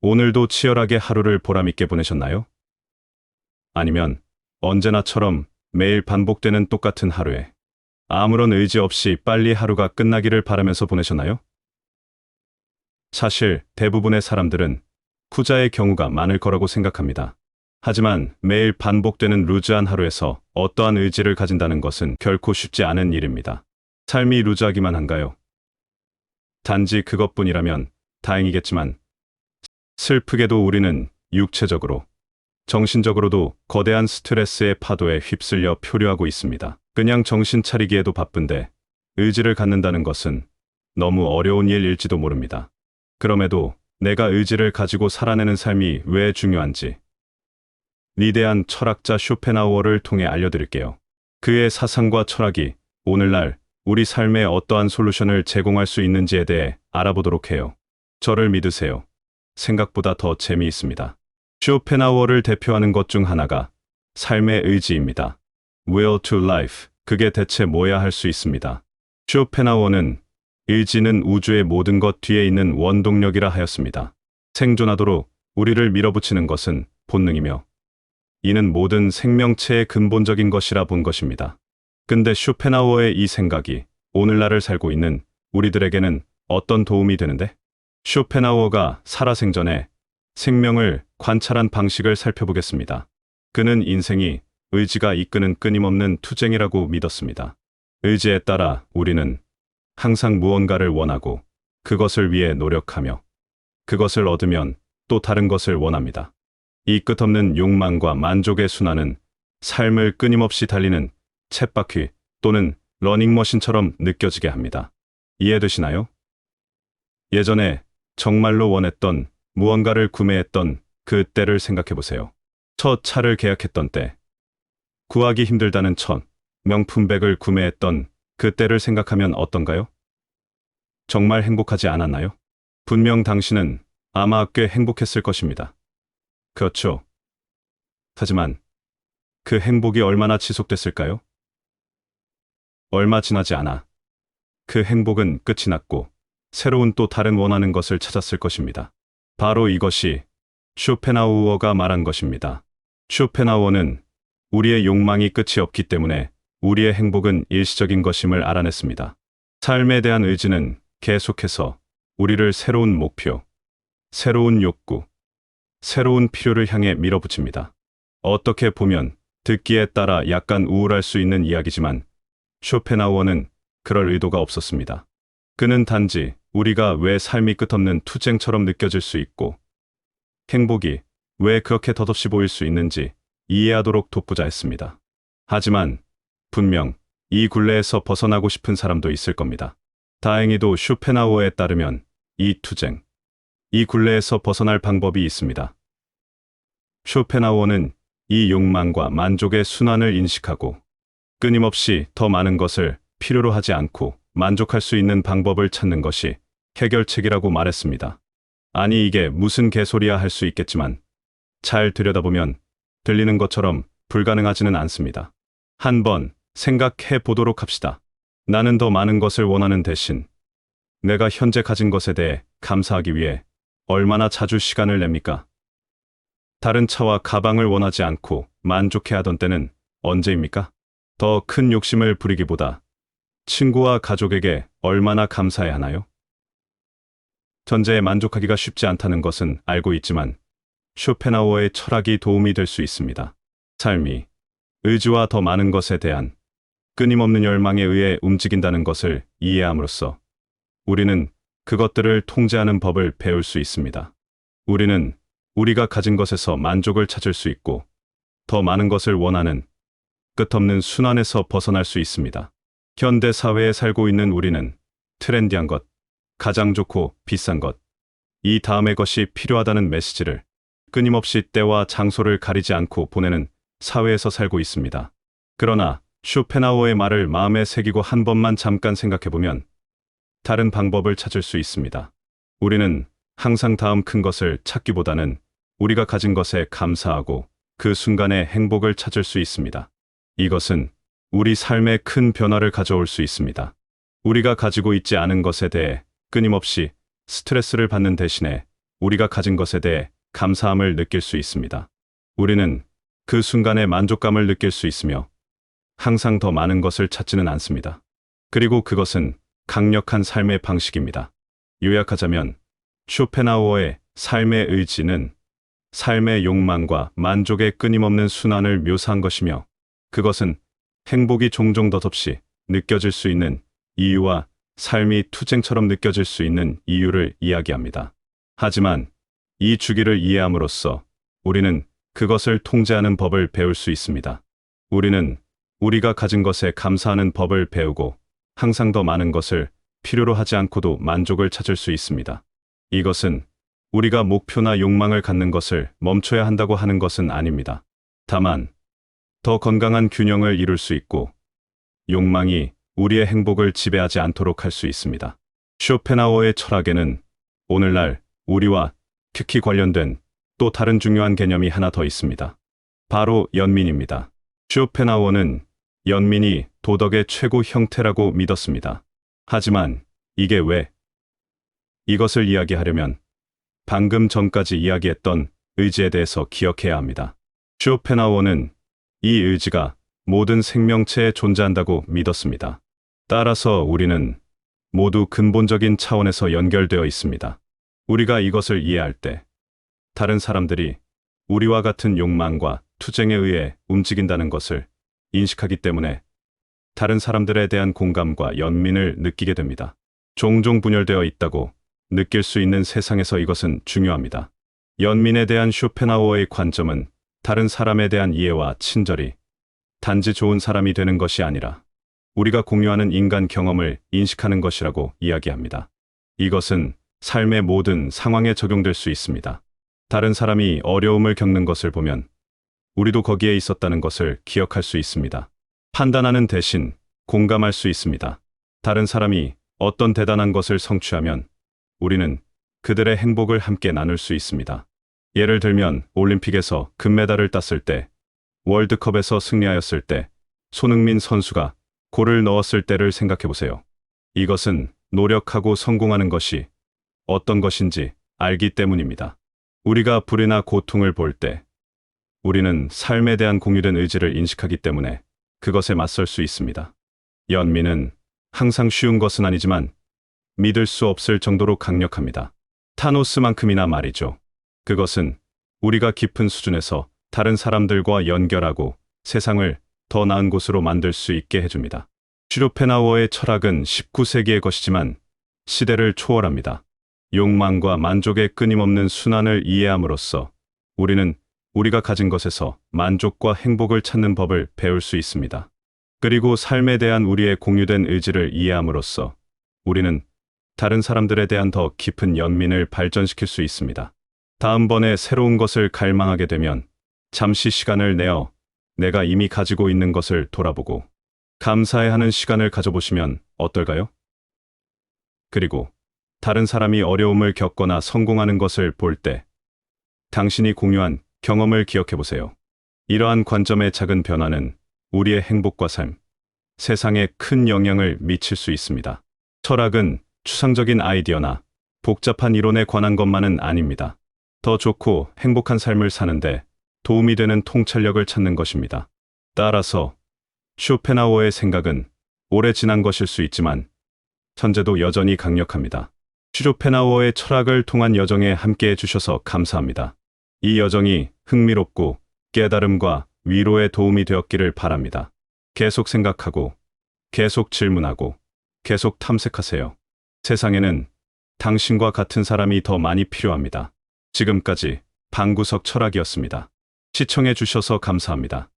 오늘도 치열하게 하루를 보람있게 보내셨나요? 아니면 언제나처럼 매일 반복되는 똑같은 하루에 아무런 의지 없이 빨리 하루가 끝나기를 바라면서 보내셨나요? 사실 대부분의 사람들은 후자의 경우가 많을 거라고 생각합니다. 하지만 매일 반복되는 루즈한 하루에서 어떠한 의지를 가진다는 것은 결코 쉽지 않은 일입니다. 삶이 루즈하기만 한가요? 단지 그것뿐이라면 다행이겠지만 슬프게도 우리는 육체적으로, 정신적으로도 거대한 스트레스의 파도에 휩쓸려 표류하고 있습니다. 그냥 정신 차리기에도 바쁜데 의지를 갖는다는 것은 너무 어려운 일일지도 모릅니다. 그럼에도 내가 의지를 가지고 살아내는 삶이 왜 중요한지 위대한 철학자 쇼펜하우어를 통해 알려드릴게요. 그의 사상과 철학이 오늘날 우리 삶에 어떠한 솔루션을 제공할 수 있는지에 대해 알아보도록 해요. 저를 믿으세요. 생각보다 더 재미있습니다. 쇼펜하우어를 대표하는 것 중 하나가 삶의 의지입니다. Will to life, 그게 대체 뭐야 할 수 있습니다. 쇼펜하우어는 의지는 우주의 모든 것 뒤에 있는 원동력이라 하였습니다. 생존하도록 우리를 밀어붙이는 것은 본능이며 이는 모든 생명체의 근본적인 것이라 본 것입니다. 근데 쇼펜하우어의 이 생각이 오늘날을 살고 있는 우리들에게는 어떤 도움이 되는데? 쇼펜하우어가 살아생전에 생명을 관찰한 방식을 살펴보겠습니다. 그는 인생이 의지가 이끄는 끊임없는 투쟁이라고 믿었습니다. 의지에 따라 우리는 항상 무언가를 원하고 그것을 위해 노력하며 그것을 얻으면 또 다른 것을 원합니다. 이 끝없는 욕망과 만족의 순환은 삶을 끊임없이 달리는 쳇바퀴 또는 러닝머신처럼 느껴지게 합니다. 이해되시나요? 예전에 정말로 원했던 무언가를 구매했던 그 때를 생각해 보세요. 첫 차를 계약했던 때, 구하기 힘들다는 첫 명품백을 구매했던 그 때를 생각하면 어떤가요? 정말 행복하지 않았나요? 분명 당신은 아마 꽤 행복했을 것입니다. 그렇죠. 하지만 그 행복이 얼마나 지속됐을까요? 얼마 지나지 않아 그 행복은 끝이 났고 새로운 또 다른 원하는 것을 찾았을 것입니다. 바로 이것이 쇼펜하우어가 말한 것입니다. 쇼펜하우어는 우리의 욕망이 끝이 없기 때문에 우리의 행복은 일시적인 것임을 알아냈습니다. 삶에 대한 의지는 계속해서 우리를 새로운 목표, 새로운 욕구, 새로운 필요를 향해 밀어붙입니다. 어떻게 보면 듣기에 따라 약간 우울할 수 있는 이야기지만 쇼펜하우어는 그럴 의도가 없었습니다. 그는 단지 우리가 왜 삶이 끝없는 투쟁처럼 느껴질 수 있고 행복이 왜 그렇게 덧없이 보일 수 있는지 이해하도록 돕고자 했습니다. 하지만 분명 이 굴레에서 벗어나고 싶은 사람도 있을 겁니다. 다행히도 쇼펜하우어에 따르면 이 투쟁, 이 굴레에서 벗어날 방법이 있습니다. 쇼펜하우어는 이 욕망과 만족의 순환을 인식하고 끊임없이 더 많은 것을 필요로 하지 않고 만족할 수 있는 방법을 찾는 것이 해결책이라고 말했습니다. 아니 이게 무슨 개소리야 할 수 있겠지만 잘 들여다보면 들리는 것처럼 불가능하지는 않습니다. 한번 생각해 보도록 합시다. 나는 더 많은 것을 원하는 대신 내가 현재 가진 것에 대해 감사하기 위해 얼마나 자주 시간을 냅니까? 다른 차와 가방을 원하지 않고 만족해하던 때는 언제입니까? 더 큰 욕심을 부리기보다 친구와 가족에게 얼마나 감사해야 하나요? 전제에 만족하기가 쉽지 않다는 것은 알고 있지만 쇼펜하우어의 철학이 도움이 될 수 있습니다. 삶이 의지와 더 많은 것에 대한 끊임없는 열망에 의해 움직인다는 것을 이해함으로써 우리는 그것들을 통제하는 법을 배울 수 있습니다. 우리는 우리가 가진 것에서 만족을 찾을 수 있고 더 많은 것을 원하는 끝없는 순환에서 벗어날 수 있습니다. 현대 사회에 살고 있는 우리는 트렌디한 것, 가장 좋고 비싼 것, 이 다음의 것이 필요하다는 메시지를 끊임없이 때와 장소를 가리지 않고 보내는 사회에서 살고 있습니다. 그러나 쇼펜하우어의 말을 마음에 새기고 한 번만 잠깐 생각해보면 다른 방법을 찾을 수 있습니다. 우리는 항상 다음 큰 것을 찾기보다는 우리가 가진 것에 감사하고 그 순간의 행복을 찾을 수 있습니다. 이것은 우리 삶에 큰 변화를 가져올 수 있습니다. 우리가 가지고 있지 않은 것에 대해 끊임없이 스트레스를 받는 대신에 우리가 가진 것에 대해 감사함을 느낄 수 있습니다. 우리는 그 순간에 만족감을 느낄 수 있으며 항상 더 많은 것을 찾지는 않습니다. 그리고 그것은 강력한 삶의 방식입니다. 요약하자면 쇼펜하우어의 삶의 의지는 삶의 욕망과 만족의 끊임없는 순환을 묘사한 것이며, 그것은 행복이 종종 덧없이 느껴질 수 있는 이유와 삶이 투쟁처럼 느껴질 수 있는 이유를 이야기합니다. 하지만 이 주기를 이해함으로써 우리는 그것을 통제하는 법을 배울 수 있습니다. 우리는 우리가 가진 것에 감사하는 법을 배우고 항상 더 많은 것을 필요로 하지 않고도 만족을 찾을 수 있습니다. 이것은 우리가 목표나 욕망을 갖는 것을 멈춰야 한다고 하는 것은 아닙니다. 다만 더 건강한 균형을 이룰 수 있고 욕망이 우리의 행복을 지배하지 않도록 할 수 있습니다. 쇼펜하우어의 철학에는 오늘날 우리와 특히 관련된 또 다른 중요한 개념이 하나 더 있습니다. 바로 연민입니다. 쇼펜하우어는 연민이 도덕의 최고 형태라고 믿었습니다. 하지만 이게 왜? 이것을 이야기하려면 방금 전까지 이야기했던 의지에 대해서 기억해야 합니다. 쇼펜하우어는 이 의지가 모든 생명체에 존재한다고 믿었습니다. 따라서 우리는 모두 근본적인 차원에서 연결되어 있습니다. 우리가 이것을 이해할 때 다른 사람들이 우리와 같은 욕망과 투쟁에 의해 움직인다는 것을 인식하기 때문에 다른 사람들에 대한 공감과 연민을 느끼게 됩니다. 종종 분열되어 있다고 느낄 수 있는 세상에서 이것은 중요합니다. 연민에 대한 쇼펜하우어의 관점은 다른 사람에 대한 이해와 친절이 단지 좋은 사람이 되는 것이 아니라 우리가 공유하는 인간 경험을 인식하는 것이라고 이야기합니다. 이것은 삶의 모든 상황에 적용될 수 있습니다. 다른 사람이 어려움을 겪는 것을 보면 우리도 거기에 있었다는 것을 기억할 수 있습니다. 판단하는 대신 공감할 수 있습니다. 다른 사람이 어떤 대단한 것을 성취하면 우리는 그들의 행복을 함께 나눌 수 있습니다. 예를 들면 올림픽에서 금메달을 땄을 때, 월드컵에서 승리하였을 때, 손흥민 선수가 골을 넣었을 때를 생각해 보세요. 이것은 노력하고 성공하는 것이 어떤 것인지 알기 때문입니다. 우리가 불이나 고통을 볼 때 우리는 삶에 대한 공유된 의지를 인식하기 때문에 그것에 맞설 수 있습니다. 연민은 항상 쉬운 것은 아니지만 믿을 수 없을 정도로 강력합니다. 타노스만큼이나 말이죠. 그것은 우리가 깊은 수준에서 다른 사람들과 연결하고 세상을 더 나은 곳으로 만들 수 있게 해줍니다. 쇼펜하우어의 철학은 19세기의 것이지만 시대를 초월합니다. 욕망과 만족의 끊임없는 순환을 이해함으로써 우리는 우리가 가진 것에서 만족과 행복을 찾는 법을 배울 수 있습니다. 그리고 삶에 대한 우리의 공유된 의지를 이해함으로써 우리는 다른 사람들에 대한 더 깊은 연민을 발전시킬 수 있습니다. 다음번에 새로운 것을 갈망하게 되면 잠시 시간을 내어 내가 이미 가지고 있는 것을 돌아보고 감사해 하는 시간을 가져보시면 어떨까요? 그리고 다른 사람이 어려움을 겪거나 성공하는 것을 볼 때 당신이 공유한 경험을 기억해 보세요. 이러한 관점의 작은 변화는 우리의 행복과 삶, 세상에 큰 영향을 미칠 수 있습니다. 철학은 추상적인 아이디어나 복잡한 이론에 관한 것만은 아닙니다. 더 좋고 행복한 삶을 사는데 도움이 되는 통찰력을 찾는 것입니다. 따라서 쇼펜하우어의 생각은 오래 지난 것일 수 있지만 현재도 여전히 강력합니다. 쇼펜하우어의 철학을 통한 여정에 함께해 주셔서 감사합니다. 이 여정이 흥미롭고 깨달음과 위로에 도움이 되었기를 바랍니다. 계속 생각하고, 계속 질문하고, 계속 탐색하세요. 세상에는 당신과 같은 사람이 더 많이 필요합니다. 지금까지 방구석 철학이었습니다. 시청해 주셔서 감사합니다.